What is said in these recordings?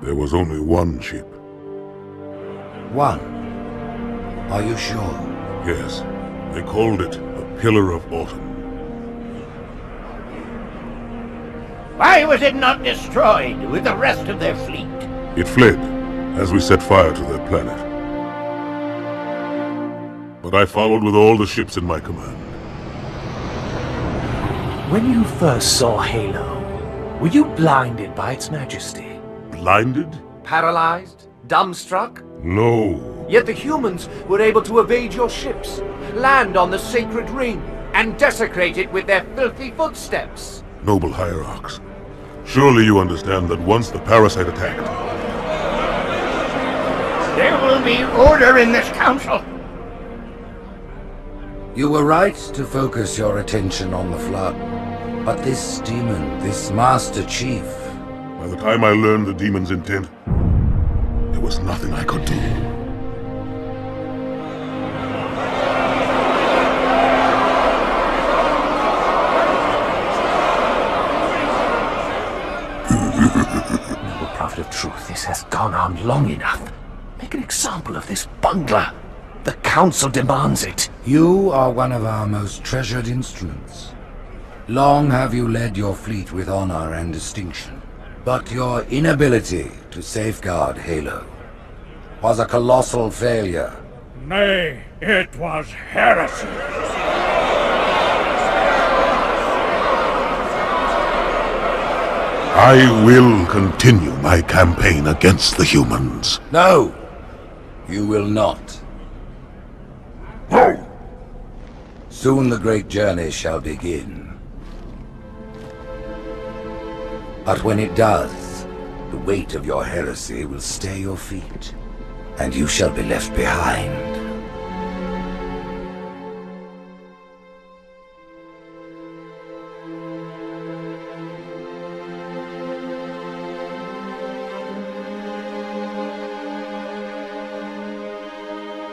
There was only one ship. One? Are you sure? Yes. They called it a Pillar of Autumn. Why was it not destroyed with the rest of their fleet? It fled as we set fire to their planet. But I followed with all the ships in my command. When you first saw Halo, were you blinded by its majesty? Blinded? Paralyzed? Dumbstruck? No. Yet the humans were able to evade your ships, land on the sacred ring, and desecrate it with their filthy footsteps. Noble hierarchs, surely you understand that once the parasite attacked... There will be order in this council. You were right to focus your attention on the Flood. But this demon, this Master Chief... By the time I learned the demon's intent, there was nothing I could do. Noble prophet of truth, this has gone on long enough. Make an example of this bungler. The council demands it. You are one of our most treasured instruments. Long have you led your fleet with honor and distinction. But your inability to safeguard Halo was a colossal failure. Nay, it was heresy. I will continue my campaign against the humans. No, you will not. No! Soon the great journey shall begin. But when it does, the weight of your heresy will stay your feet, and you shall be left behind.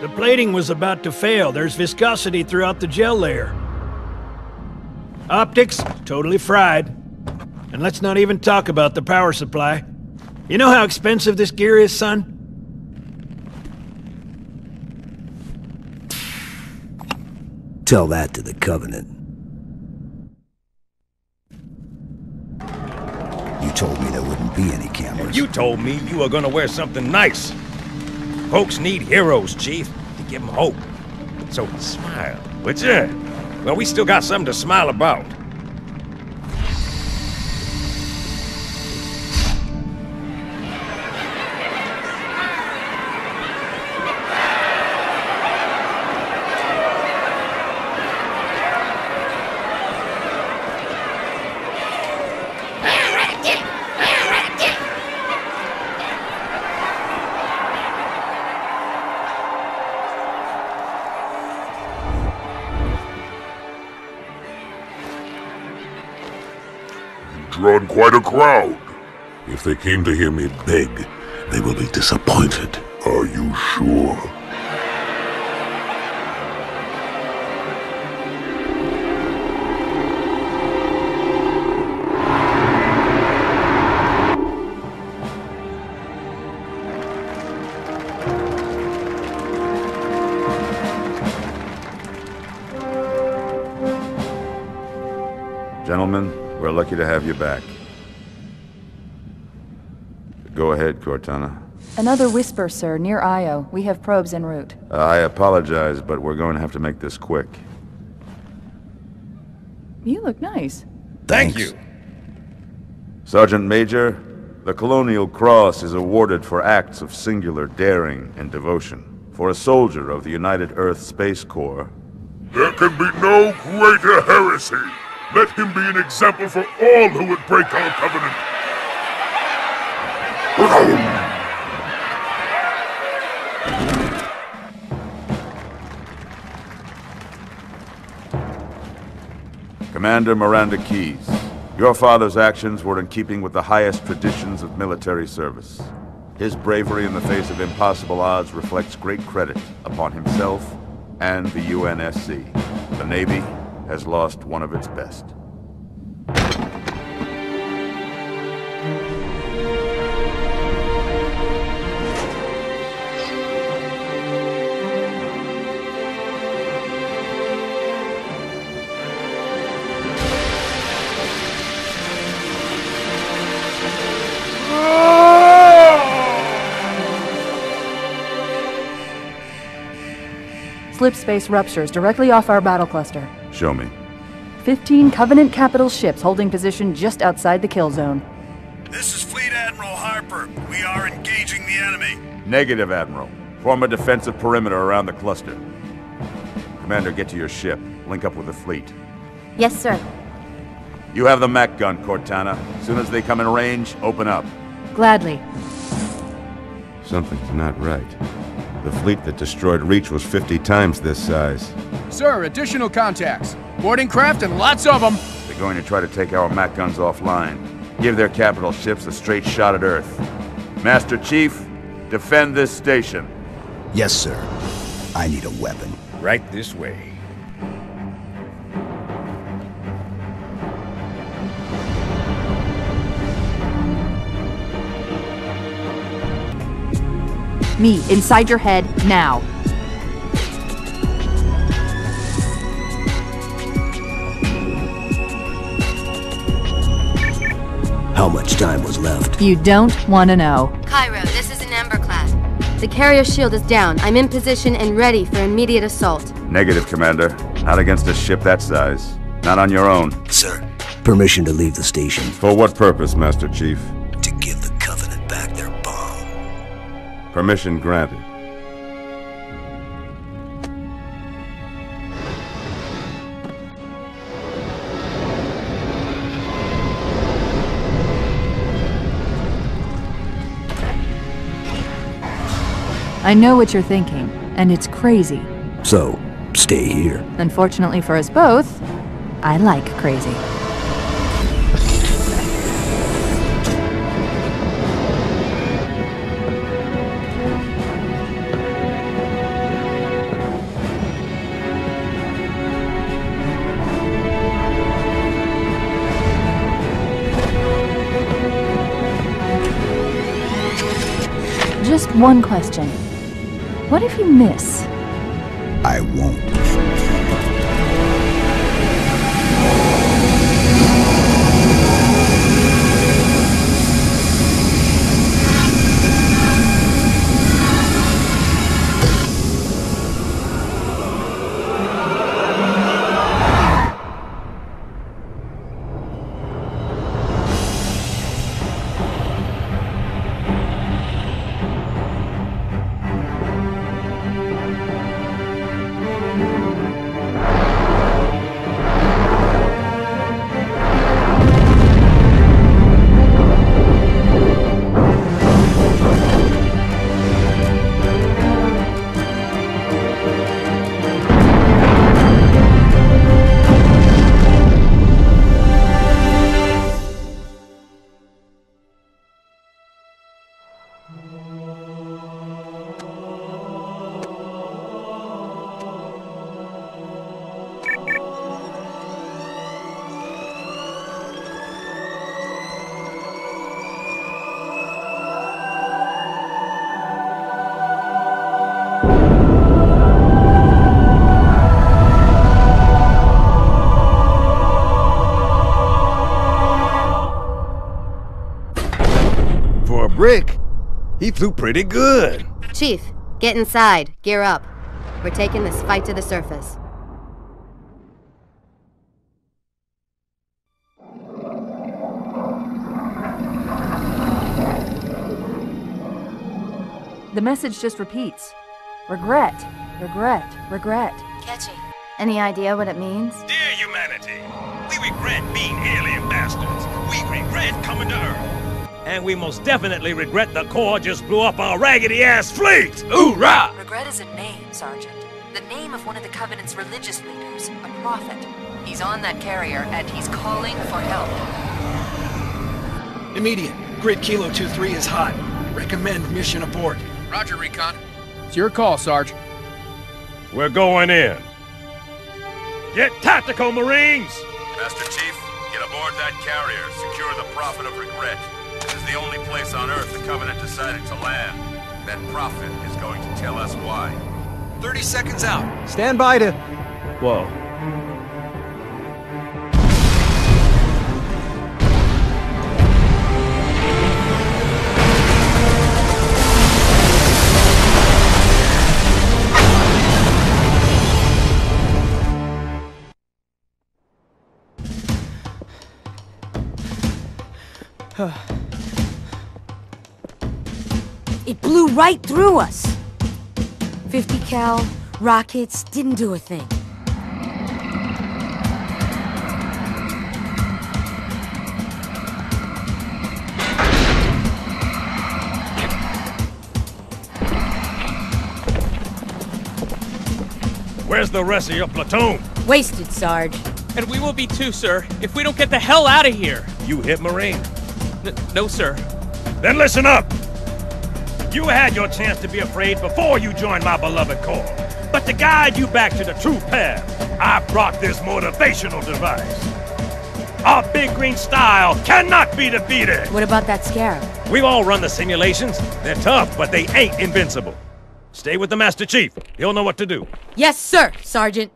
The plating was about to fail. There's viscosity throughout the gel layer. Optics, totally fried. And let's not even talk about the power supply. You know how expensive this gear is, son? Tell that to the Covenant. You told me there wouldn't be any cameras. You told me you were gonna wear something nice. Folks need heroes, Chief, to give them hope. So smile, would ya? Well, we still got something to smile about. Drawn quite a crowd. If they came to hear me beg, they will be disappointed. Are you sure? Gentlemen, we're lucky to have you back. Go ahead, Cortana. Another whisper, sir, near Io. We have probes en route. I apologize, but we're going to have to make this quick. You look nice. Thank you. Sergeant Major, the Colonial Cross is awarded for acts of singular daring and devotion. For a soldier of the United Earth Space Corps. There can be no greater heresy. Let him be an example for all who would break our covenant. Commander Miranda Keyes, your father's actions were in keeping with the highest traditions of military service. His bravery in the face of impossible odds reflects great credit upon himself and the UNSC. The Navy has lost one of its best. slip space ruptures directly off our battle cluster. Show me. 15 Covenant capital ships holding position just outside the kill zone. This is Fleet Admiral Harper. We are engaging the enemy. Negative, Admiral. Form a defensive perimeter around the cluster. Commander, get to your ship. Link up with the fleet. Yes, sir. You have the Mac gun, Cortana. As soon as they come in range, open up. Gladly. Something's not right. The fleet that destroyed Reach was 50 times this size. Sir, additional contacts. Boarding craft and lots of them. They're going to try to take our Mac guns offline. Give their capital ships a straight shot at Earth. Master Chief, defend this station. Yes, sir. I need a weapon. Right this way. Me, inside your head, now. How much time was left? You don't want to know. Cairo, this is an Ember class. The carrier shield is down. I'm in position and ready for immediate assault. Negative, Commander. Not against a ship that size. Not on your own. Sir, permission to leave the station. For what purpose, Master Chief? To give the Covenant back their bomb. Permission granted. I know what you're thinking, and it's crazy. So, stay here. Unfortunately for us both, I like crazy. Just one question. What if you miss? I won't. Rick, he flew pretty good. Chief, get inside. Gear up. We're taking this fight to the surface. The message just repeats. Regret, regret, regret. Catchy. Any idea what it means? Dear humanity, we regret being alien bastards. We regret coming to Earth. And we most definitely regret the Corps just blew up our raggedy-ass fleet! Hoorah! Regret is a name, Sergeant. The name of one of the Covenant's religious leaders, a prophet. He's on that carrier, and he's calling for help. Immediate. Grid Kilo 2-3 is hot. Recommend mission abort. Roger, Recon. It's your call, Sarge. We're going in. Get tactical, Marines! Master Chief, get aboard that carrier. Secure the Prophet of Regret. This is the only place on Earth the Covenant decided to land. That Prophet is going to tell us why. 30 seconds out. Stand by to... Whoa. It blew right through us. 50 cal, rockets, didn't do a thing. Where's the rest of your platoon? Wasted, Sarge. And we will be too, sir, if we don't get the hell out of here. You hit Marine? No, sir. Then listen up! You had your chance to be afraid before you joined my beloved Corps. But to guide you back to the true path, I brought this motivational device. Our big green style cannot be defeated! What about that scarab? We've all run the simulations. They're tough, but they ain't invincible. Stay with the Master Chief. He'll know what to do. Yes, sir, Sergeant.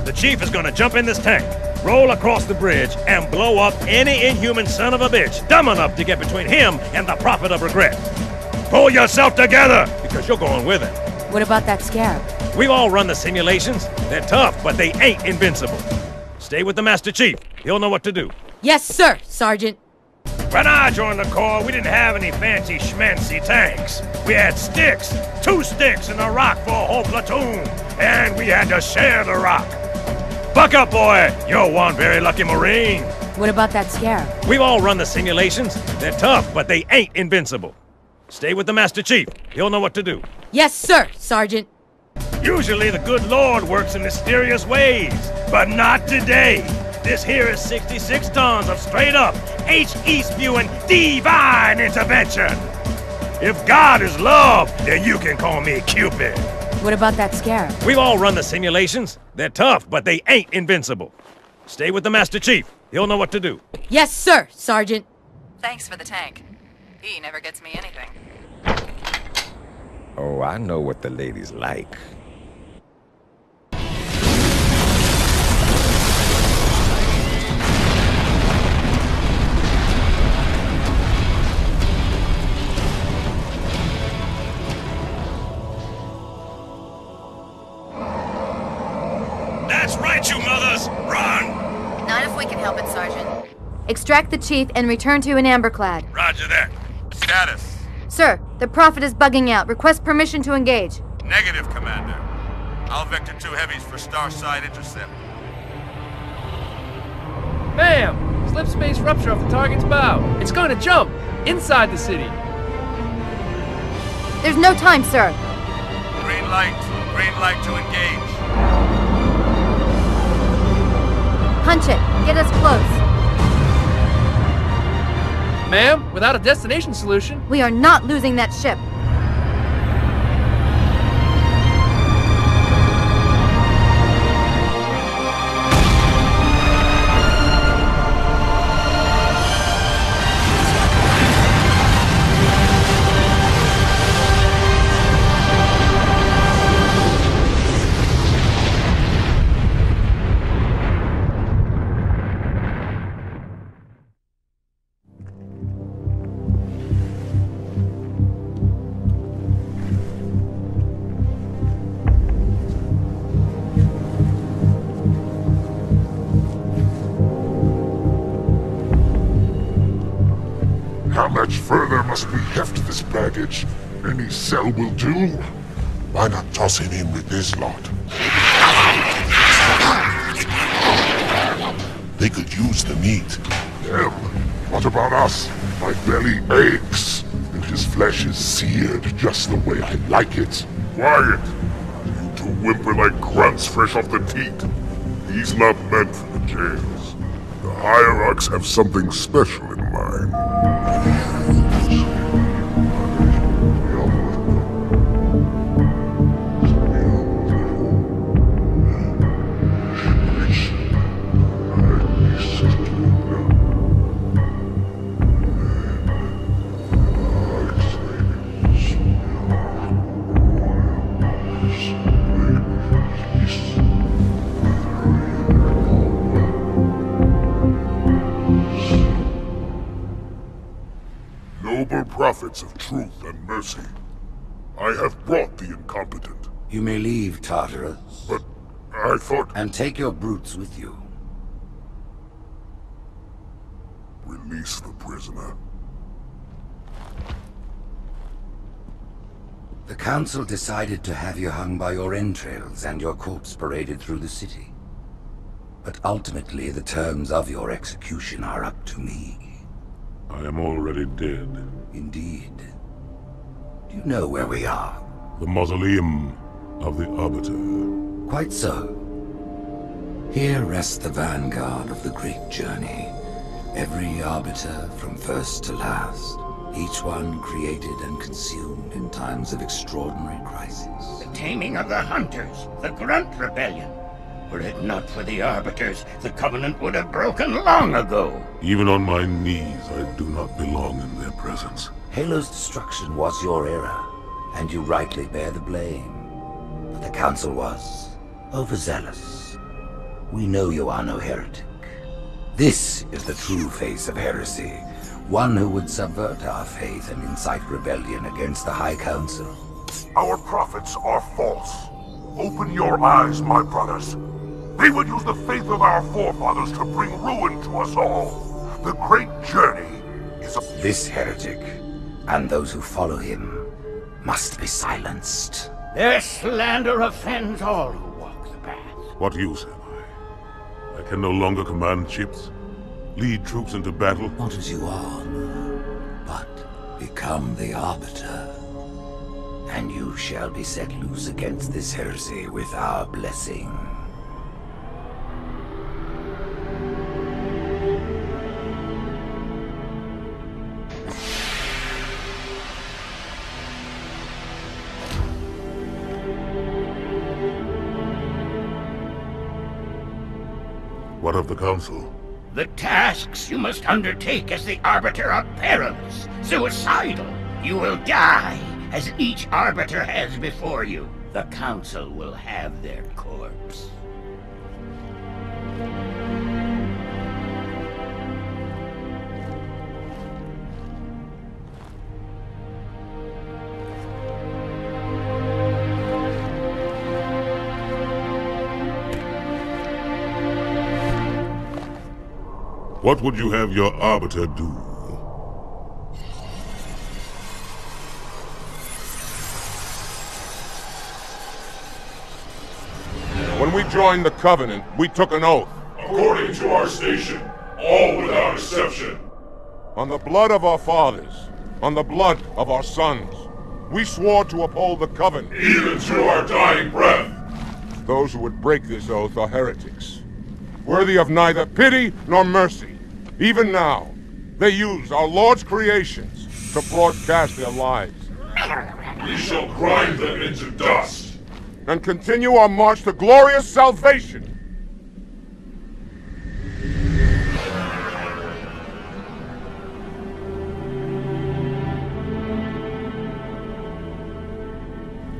The Chief is gonna jump in this tank, roll across the bridge, and blow up any inhuman son of a bitch dumb enough to get between him and the Prophet of Regret. Pull yourself together, because you're going with him. What about that scarab? We've all run the simulations. They're tough, but they ain't invincible. Stay with the Master Chief. He'll know what to do. Yes, sir, Sergeant. When I joined the Corps, we didn't have any fancy schmancy tanks. We had sticks, 2 sticks and a rock for a whole platoon, and we had to share the rock. Buck up, boy! You're one very lucky Marine. What about that scarab? We've all run the simulations. They're tough, but they ain't invincible. Stay with the Master Chief. He'll know what to do. Yes, sir, Sergeant. Usually the good Lord works in mysterious ways, but not today. This here is 66 tons of straight-up, H-E-spewing divine intervention. If God is love, then you can call me Cupid. What about that scarab? We've all run the simulations. They're tough, but they ain't invincible. Stay with the Master Chief. He'll know what to do. Yes, sir, Sergeant. Thanks for the tank. He never gets me anything. Oh, I know what the ladies like. That's right, you mothers! Run! Not if we can help it, Sergeant. Extract the Chief and return to an amberclad. Roger that. Status? Sir, the Prophet is bugging out. Request permission to engage. Negative, Commander. I'll vector 2 heavies for Starside intercept. Bam! Slip space rupture off the target's bow. It's going to jump! Inside the city. There's no time, sir. Green light to engage. Punch it. Get us close. Ma'am, without a destination solution... We are not losing that ship. How much further must we heft this baggage? Any cell will do. Why not toss him in with this lot? They could use the meat. Them? What about us? My belly aches, and his flesh is seared just the way I like it. Quiet! You two whimper like grunts fresh off the teat. He's not meant for the jails. The hierarchs have something special in mind. Noble prophets of truth and mercy, I have brought the incompetent. You may leave, Tartarus. But I thought... And take your brutes with you. Release the prisoner. The Council decided to have you hung by your entrails and your corpse paraded through the city. But ultimately, the terms of your execution are up to me. I am already dead. Indeed. Do you know where we are? The mausoleum of the Arbiter. Quite so. Here rests the vanguard of the great journey. Every Arbiter from first to last. Each one created and consumed in times of extraordinary crisis. The taming of the Hunters, the Grunt Rebellion. Were it not for the Arbiters, the Covenant would have broken long ago. Even on my knees, I do not belong in their presence. Halo's destruction was your error, and you rightly bear the blame. But the Council was overzealous. We know you are no heretic. This is the true face of heresy. One who would subvert our faith and incite rebellion against the High Council. Our prophets are false. Open your eyes, my brothers. They would use the faith of our forefathers to bring ruin to us all. The great journey is a... This heretic, and those who follow him, must be silenced. Their slander offends all who walk the path. What use have I? I can no longer command ships, lead troops into battle. Not as you are, but become the Arbiter. And you shall be set loose against this heresy with our blessing. What of the Council? The tasks you must undertake as the Arbiter are perilous, suicidal. You will die, as each Arbiter has before you. The Council will have their corpse. What would you have your Arbiter do? When we joined the Covenant, we took an oath. According to our station, all without exception. On the blood of our fathers, on the blood of our sons, we swore to uphold the Covenant. Even to our dying breath. Those who would break this oath are heretics, worthy of neither pity nor mercy. Even now, they use our Lord's creations to broadcast their lies. We shall grind them into dust. And continue our march to glorious salvation.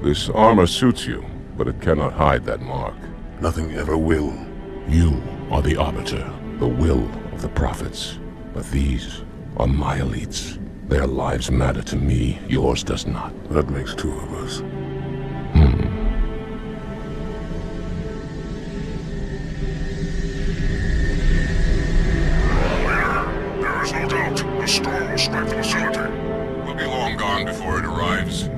This armor suits you, but it cannot hide that mark. Nothing ever will. You are the Arbiter, the will of the prophets. But these are my elites. Their lives matter to me, yours does not. That makes two of us. There is no doubt the storm will strike the facility. We'll be long gone before it arrives.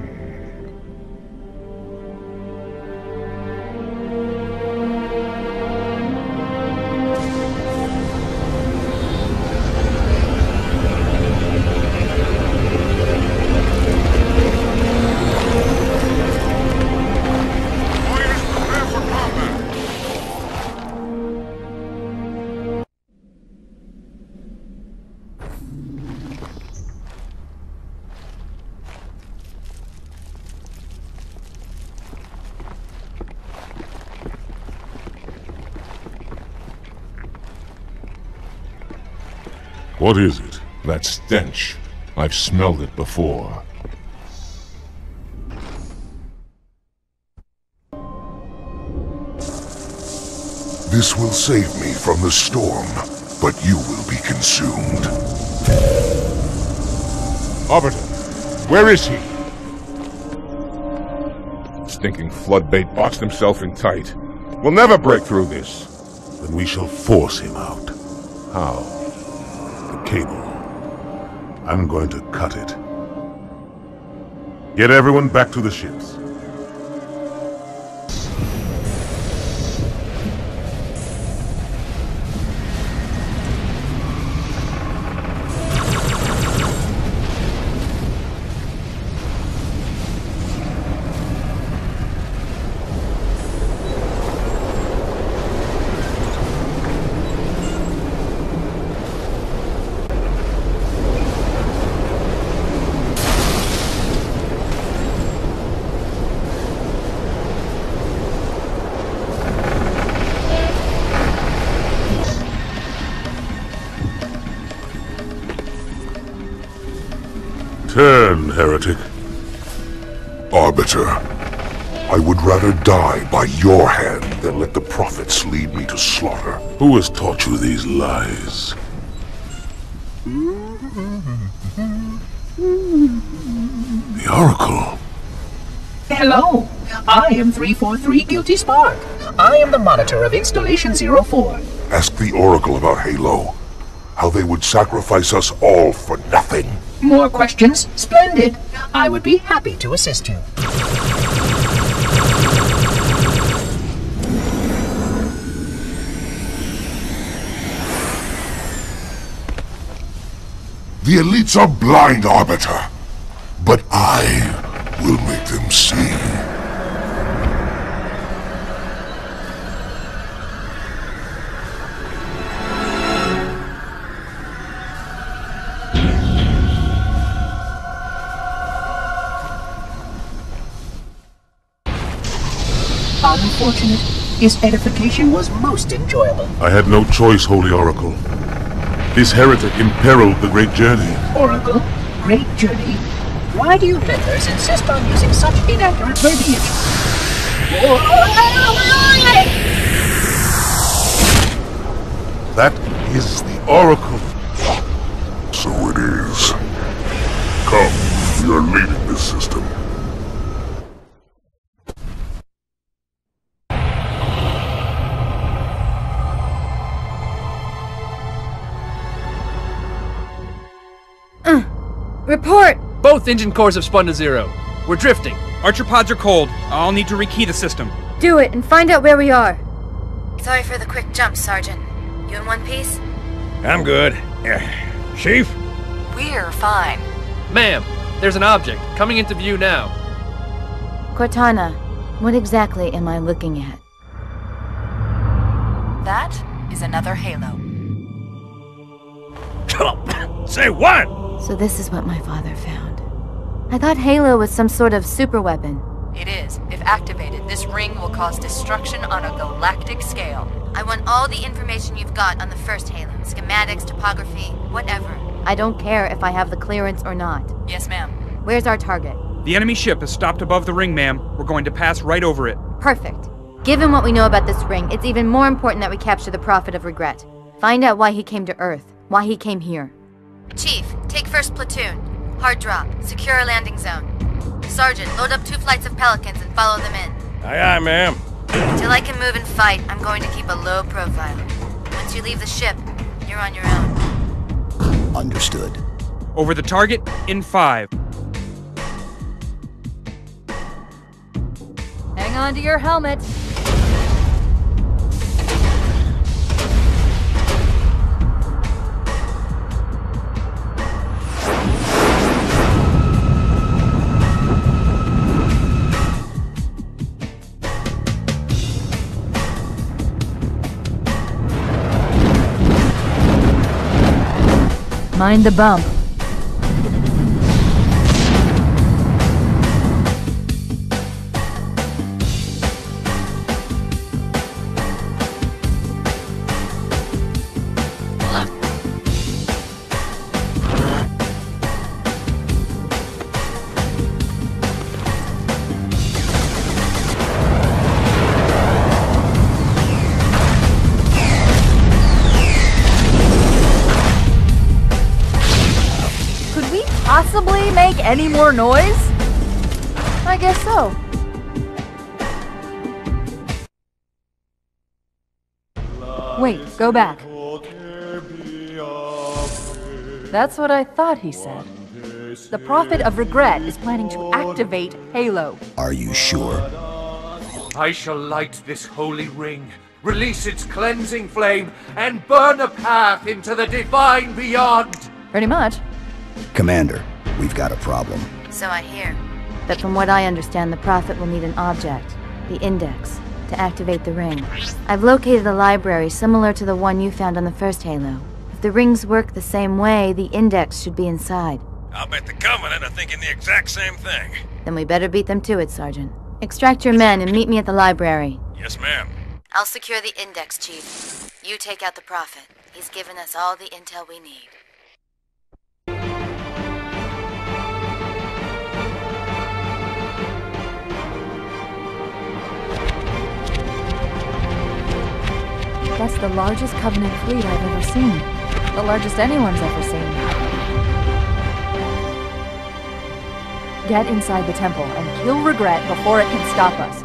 What is it? That stench. I've smelled it before. This will save me from the storm, but you will be consumed. Arbiter, where is he? Stinking floodbait boxed himself in tight. We'll never break through this. Then we shall force him out. How? The cable. I'm going to cut it. Get everyone back to the ships. Turn, heretic. Arbiter, I would rather die by your hand than let the prophets lead me to slaughter. Who has taught you these lies? The Oracle. Hello, I am 343 Guilty Spark. I am the monitor of Installation 04. Ask the Oracle about Halo. How they would sacrifice us all for nothing. More questions? Splendid. I would be happy to assist you. The elites are blind, Arbiter. But I will make them see. Unfortunate. His edification was most enjoyable. I had no choice, Holy Oracle. This heretic imperiled the great journey. Oracle, great journey. Why do you members insist on using such inaccurate verbiage? That is the Oracle. So it is. Come, we are leaving this system. Report! Both engine cores have spun to zero. We're drifting. Archer pods are cold. I'll need to rekey the system. Do it and find out where we are. Sorry for the quick jump, Sergeant. You in one piece? I'm good. Chief? We're fine. Ma'am, there's an object coming into view now. Cortana, what exactly am I looking at? That is another Halo. Say what? So this is what my father found. I thought Halo was some sort of super weapon. It is. If activated, this ring will cause destruction on a galactic scale. I want all the information you've got on the first Halo. Schematics, topography, whatever. I don't care if I have the clearance or not. Yes, ma'am. Where's our target? The enemy ship is stopped above the ring, ma'am. We're going to pass right over it. Perfect. Given what we know about this ring, it's even more important that we capture the Prophet of Regret. Find out why he came to Earth, why he came here. Chief, take first platoon. Hard drop. Secure a landing zone. Sergeant, load up 2 flights of Pelicans and follow them in. Aye, aye, ma'am. Until I can move and fight, I'm going to keep a low profile. Once you leave the ship, you're on your own. Understood. Over the target in 5. Hang on to your helmet. Mind the bump. Possibly make any more noise? I guess so. Wait, go back. That's what I thought he said. The Prophet of Regret is planning to activate Halo. Are you sure? I shall light this holy ring, release its cleansing flame, and burn a path into the divine beyond. Pretty much. Commander, we've got a problem. So I hear. But from what I understand, the Prophet will need an object, the Index, to activate the ring. I've located a library similar to the one you found on the first Halo. If the rings work the same way, the Index should be inside. I'll bet the Covenant are thinking the exact same thing. Then we better beat them to it, Sergeant. Extract your men and meet me at the library. Yes, ma'am. I'll secure the Index, Chief. You take out the Prophet. He's given us all the intel we need. That's the largest Covenant fleet I've ever seen. The largest anyone's ever seen. Get inside the temple and kill Regret before it can stop us.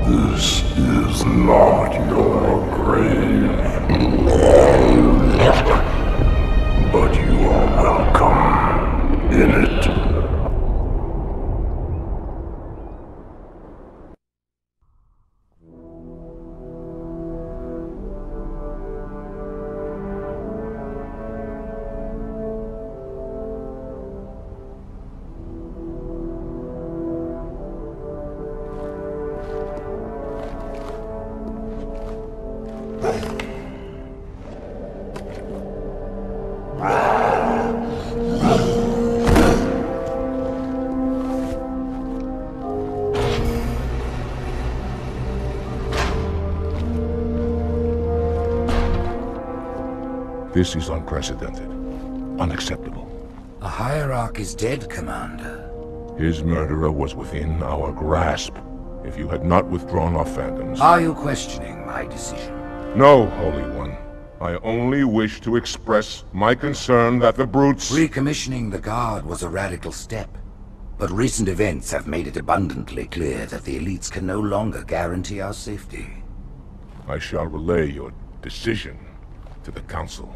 This is not your grave. But you are welcome in it. This is unprecedented. Unacceptable. The Hierarch is dead, Commander. His murderer was within our grasp. If you had not withdrawn our phantoms... Are you questioning my decision? No, Holy One. I only wish to express my concern that the brutes... Recommissioning the Guard was a radical step. But recent events have made it abundantly clear that the elites can no longer guarantee our safety. I shall relay your decision to the Council.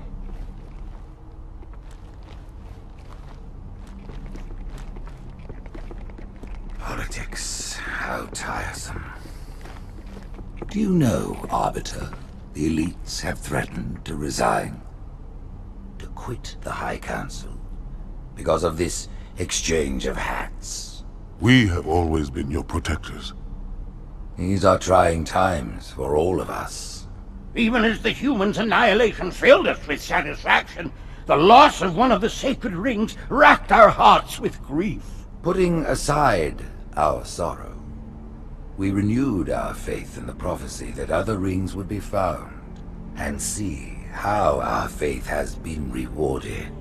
Politics, how tiresome. Do you know, Arbiter, the elites have threatened to resign, to quit the High Council, because of this exchange of hats? We have always been your protectors. These are trying times for all of us. Even as the humans' annihilation filled us with satisfaction, the loss of one of the sacred rings racked our hearts with grief. Putting aside our sorrow, we renewed our faith in the prophecy that other rings would be found, and see how our faith has been rewarded.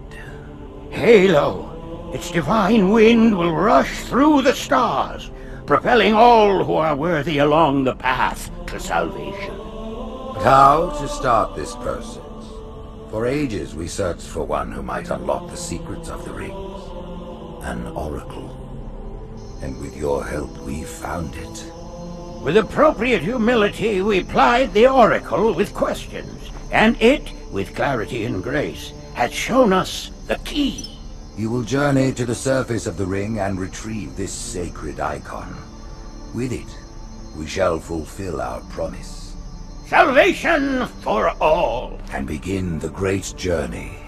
Halo, its divine wind will rush through the stars, propelling all who are worthy along the path to salvation. But how to start this process? For ages we searched for one who might unlock the secrets of the rings. An oracle. And with your help, we found it. With appropriate humility, we plied the oracle with questions, and it, with clarity and grace, has shown us the key. You will journey to the surface of the ring and retrieve this sacred icon. With it, we shall fulfill our promise. Salvation for all! And begin the great journey.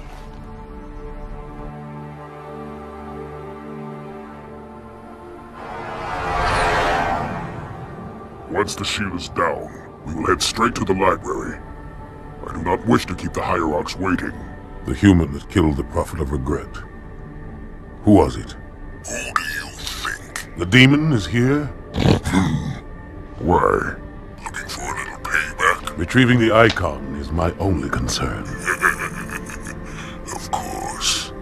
Once the shield is down, we will head straight to the library. I do not wish to keep the Hierarchs waiting. The human that killed the Prophet of Regret. Who was it? Who do you think? The demon is here? Why? Looking for a little payback? Retrieving the icon is my only concern. Of course.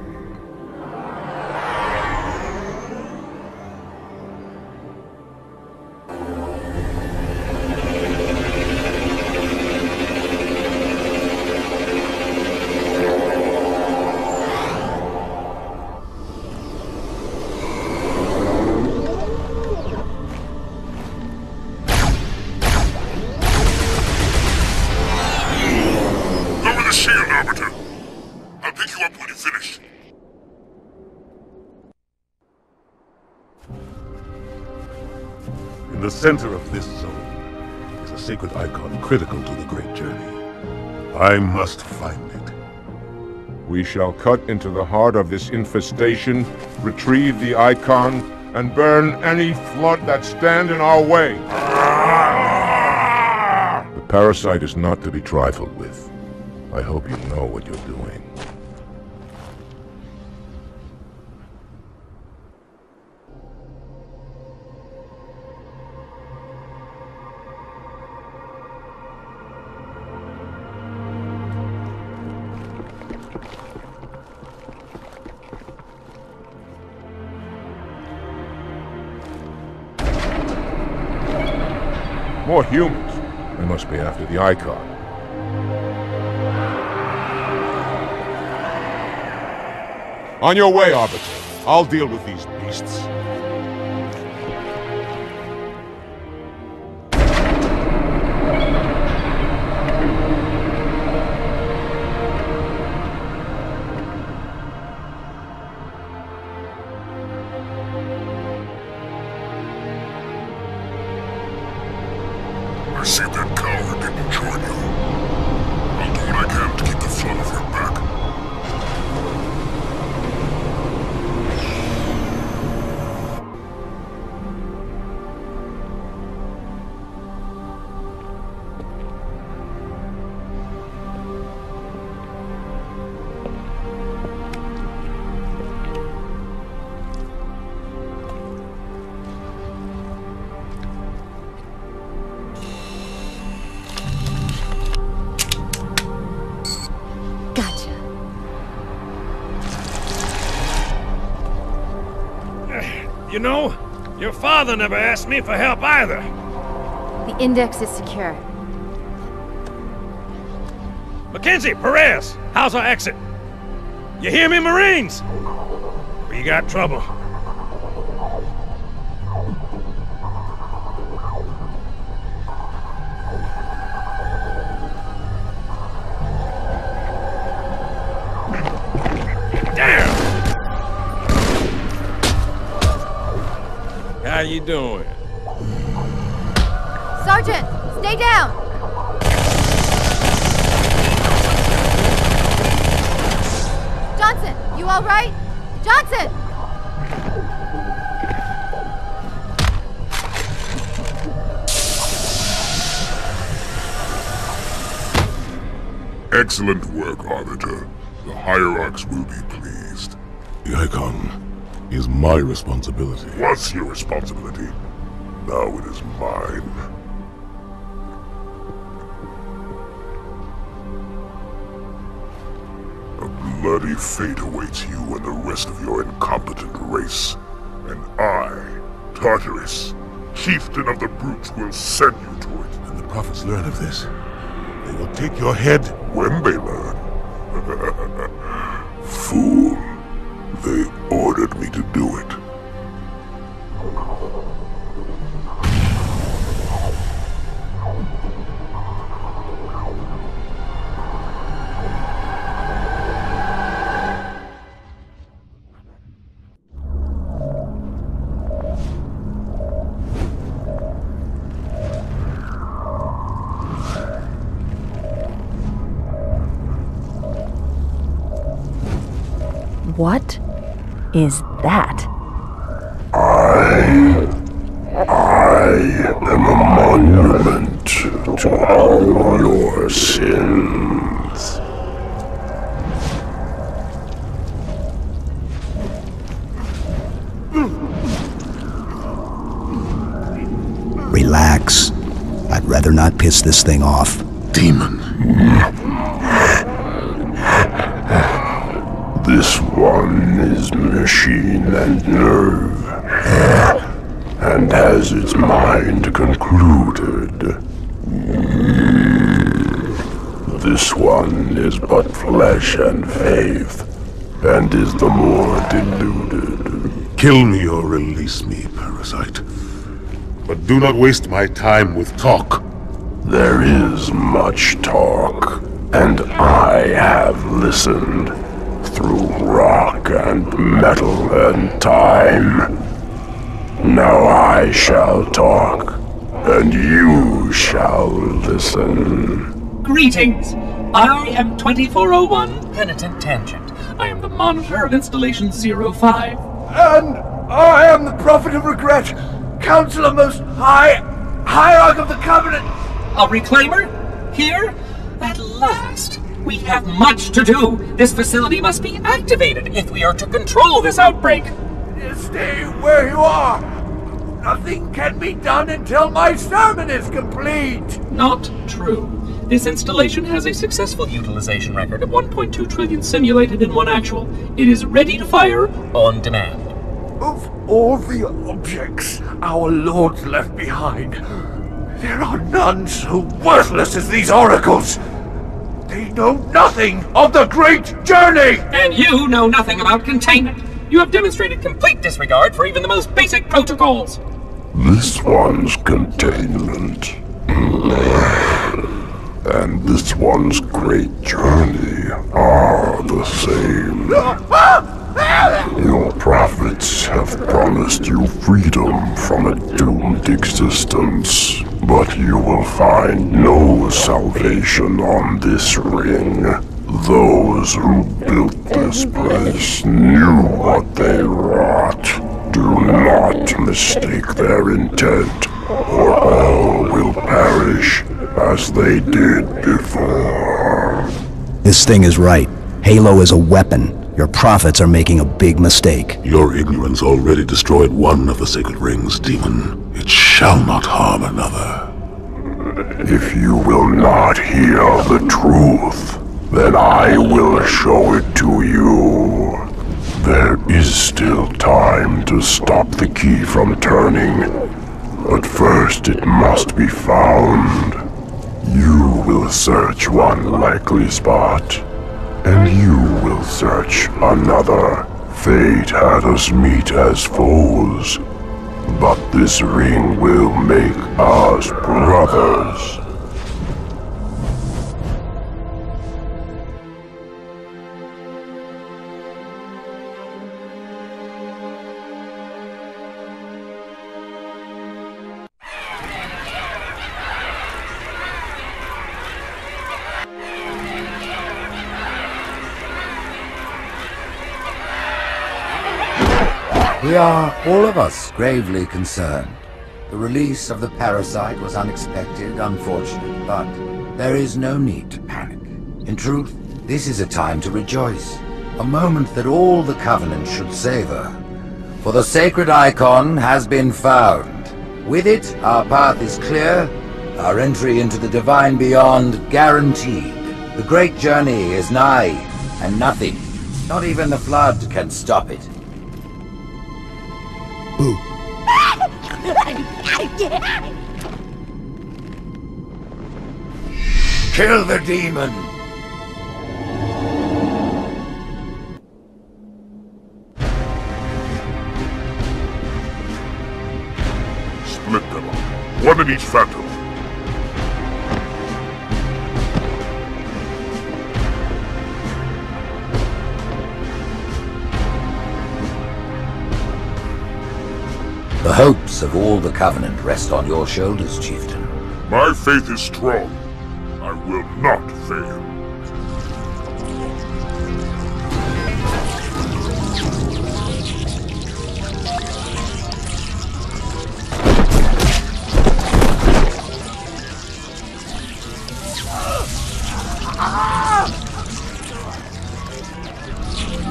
In the center of this zone is a sacred icon critical to the great journey. I must find it. We shall cut into the heart of this infestation, retrieve the icon, and burn any flood that stand in our way. The parasite is not to be trifled with. I hope you know what you're doing. More humans. They must be after the icon. On your way, Arbiter. I'll deal with these beasts. I see that coward didn't join you. I'll do what I can to keep the flood off your back. You know, your father never asked me for help either. The index is secure. Mackenzie, Perez, how's our exit? You hear me, Marines? We got trouble. How you doing? Sergeant, stay down! Johnson, you all right? Johnson! Excellent work, Arbiter. The Hierarchs will be pleased. The icon is my responsibility. Was your responsibility. Now it is mine. A bloody fate awaits you and the rest of your incompetent race. And I, Tartarus, chieftain of the brutes, will send you to it. When the prophets learn of this, they will take your head. When they learn. Fool. They ordered me to do it. What is that? I am a monument to all your sins. Relax. I'd rather not piss this thing off. demon. This one is machine and nerve, and has its mind concluded. This one is but flesh and faith, and is the more deluded. Kill me or release me, parasite. But do not waste my time with talk. There is much talk, and I have listened through rock and metal and time. Now I shall talk, and you shall listen. Greetings! I am 2401 Penitent Tangent. I am the monitor of Installation 05. And I am the Prophet of Regret, Counselor Most High, Hierarch of the Covenant. A reclaimer? Here? At last! We have much to do! This facility must be activated if we are to control this outbreak! Stay where you are! Nothing can be done until my sermon is complete! Not true. This installation has a successful utilization record of 1.2 trillion simulated and 1 actual. It is ready to fire on demand. Of all the objects our lords left behind, there are none so worthless as these oracles! They know nothing of the great journey! And you know nothing about containment! You have demonstrated complete disregard for even the most basic protocols! This one's containment. And this one's great journey are the same. Your prophets have promised you freedom from a doomed existence, but you will find no salvation on this ring. Those who built this place knew what they wrought. Do not mistake their intent, or all will perish as they did before. This thing is right. Halo is a weapon. Your prophets are making a big mistake. Your ignorance already destroyed one of the sacred rings, demon. It shall not harm another. If you will not hear the truth, then I will show it to you. There is still time to stop the key from turning, but first it must be found. You will search one likely spot, and you will search another. Fate had us meet as foes, but this ring will make us brothers. We are, all of us, gravely concerned. The release of the parasite was unexpected, unfortunate, but there is no need to panic. In truth, this is a time to rejoice. A moment that all the Covenant should savor. For the sacred icon has been found. With it, our path is clear, our entry into the divine beyond guaranteed. The great journey is nigh, and nothing, not even the flood, can stop it. Boo. Kill the demon! Split them up, one in each phantom. The hopes of all the Covenant rest on your shoulders, Chieftain. My faith is strong. I will not fail.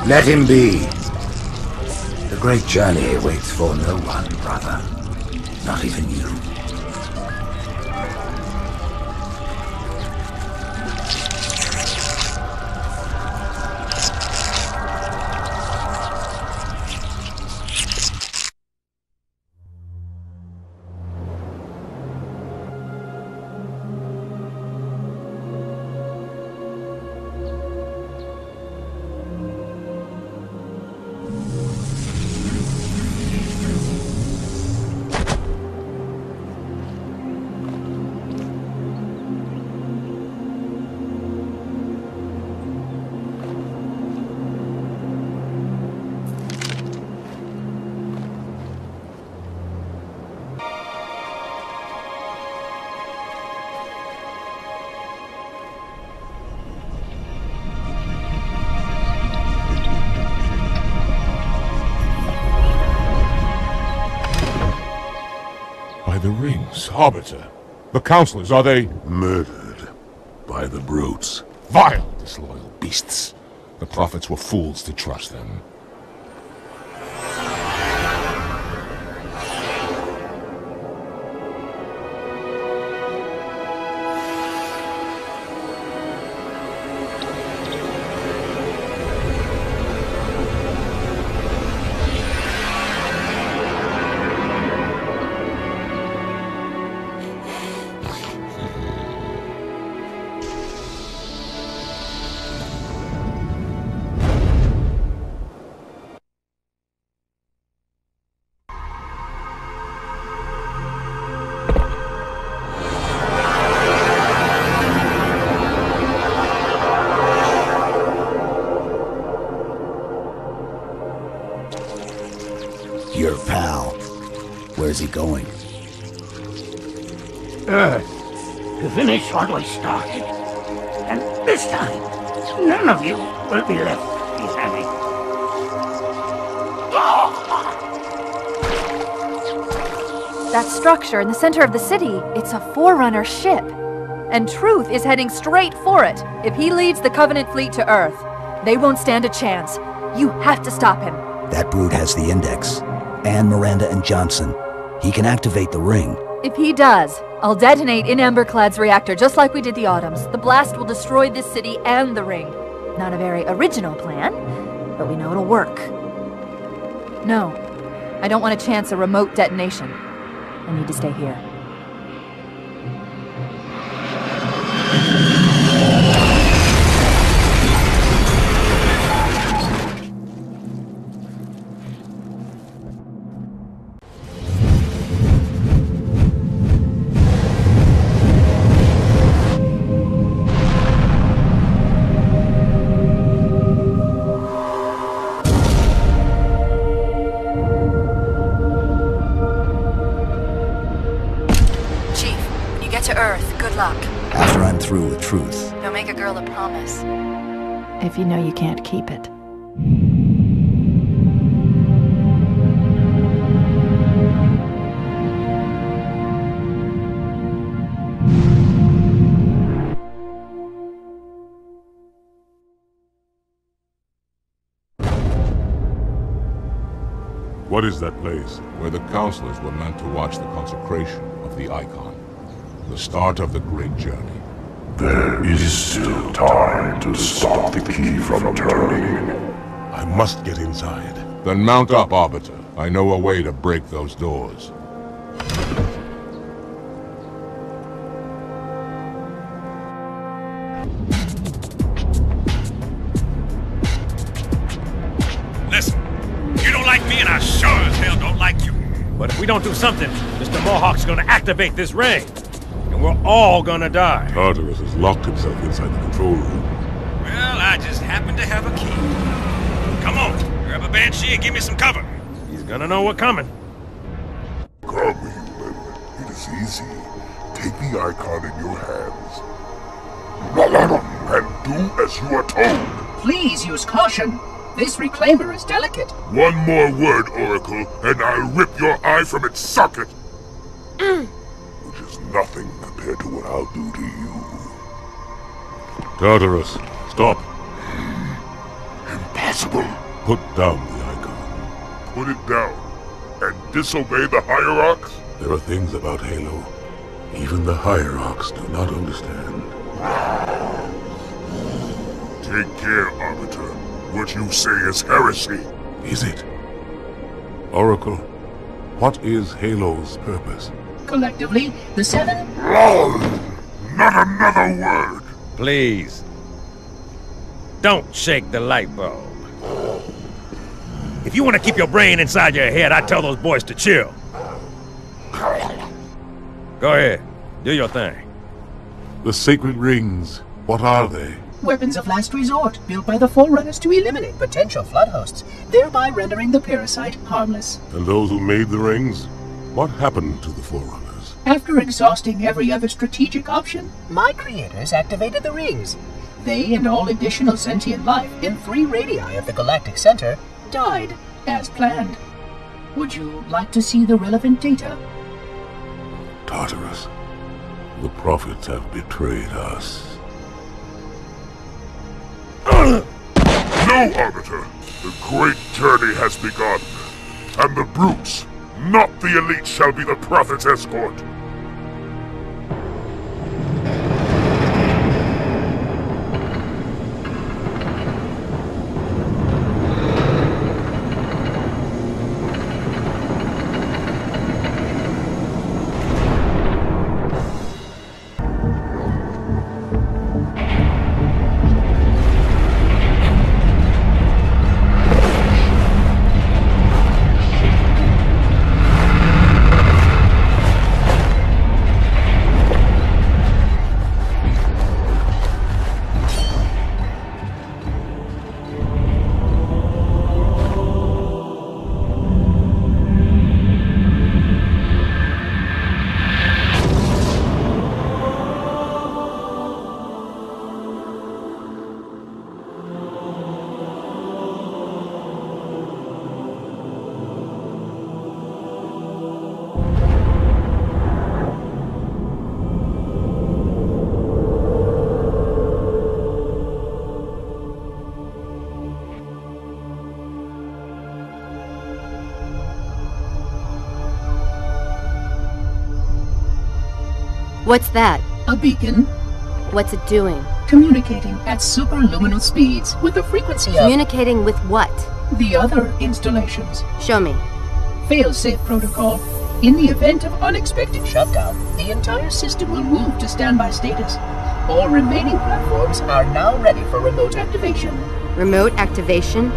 Let him be. The great journey waits for no one, brother. Not even you. the rings, Arbiter? The counselors, are they... Murdered by the brutes. Vile, disloyal beasts. The prophets were fools to trust them. Your pal. Where's he going? Earth, to finish what we started. And this time, none of you will be left behind. That structure in the center of the city, it's a Forerunner ship. And Truth is heading straight for it. If he leads the Covenant fleet to Earth, they won't stand a chance. You have to stop him. That brute has the Index. And Miranda and Johnson. He can activate the ring. If he does, I'll detonate in Emberclad's reactor just like we did the Autumns. The blast will destroy this city and the ring. Not a very original plan, but we know it'll work. No, I don't want to chance a remote detonation. I need to stay here. After I'm through with Truth. Don't make a girl a promise. If you know you can't keep it. What is that place? Where the counselors were meant to watch the consecration of the icon. The start of the great journey. There is still time to stop the key from turning. I must get inside. Then mount up, Arbiter. I know a way to break those doors. Listen, you don't like me and I sure as hell don't like you. But if we don't do something, Mr. Mohawk's gonna activate this ring. And we're all gonna die. Tartarus has locked himself inside the control room. Well, I just happen to have a key. Come on, grab a banshee and give me some cover. He's gonna know we're coming. Come, human. It is easy. Take the icon in your hands. And do as you are told. Please use caution. This reclaimer is delicate. One more word, Oracle, and I'll rip your eye from its socket. Which is nothing compared to what I'll do to you. Tartarus, stop. Impossible. Put down the icon. Put it down and disobey the Hierarchs? There are things about Halo even the Hierarchs do not understand. Take care, Arbiter. What you say is heresy. Is it? Oracle, what is Halo's purpose? Collectively, the Seven... Not another word! Please. Don't shake the light bulb. If you want to keep your brain inside your head, I tell those boys to chill. Go ahead. Do your thing. The sacred rings, what are they? Weapons of last resort, built by the Forerunners to eliminate potential flood hosts, thereby rendering the parasite harmless. And those who made the rings? What happened to the Forerunners? After exhausting every other strategic option, my creators activated the rings. They and all additional sentient life in 3 radii of the galactic center died, as planned. Would you like to see the relevant data? Tartarus. The prophets have betrayed us. No, Arbiter! The great journey has begun, and the brutes, not the elite, shall be the prophet's escort. What's that? A beacon. What's it doing? Communicating at superluminal speeds with the frequency of... Communicating with what? The other installations. Show me. Fail-safe protocol. In the event of unexpected shutdown, the entire system will move to standby status. All remaining platforms are now ready for remote activation. Remote activation?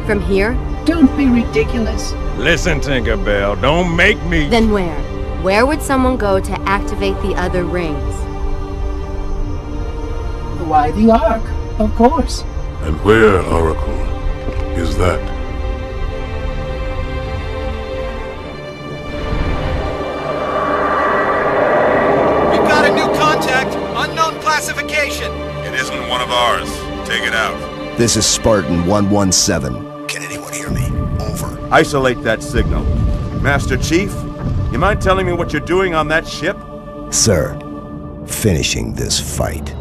From here? Don't be ridiculous. Listen, Tinkerbell, don't make me... Then where? Where would someone go to activate the other rings? Why, the Ark, of course. And where, Oracle, is that? We've got a new contact, unknown classification. It isn't one of ours. Take it out. This is Spartan 117. Can anyone hear me? Over. Isolate that signal. Master Chief, you mind telling me what you're doing on that ship? Sir, finishing this fight.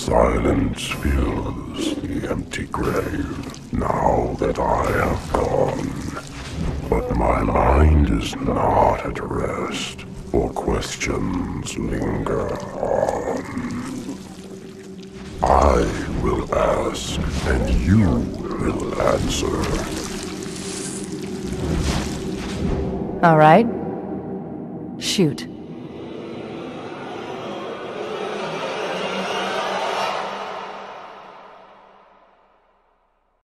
Silence fills the empty grave now that I have gone. But my mind is not at rest, for questions linger on. I will ask, and you will answer. All right. Shoot.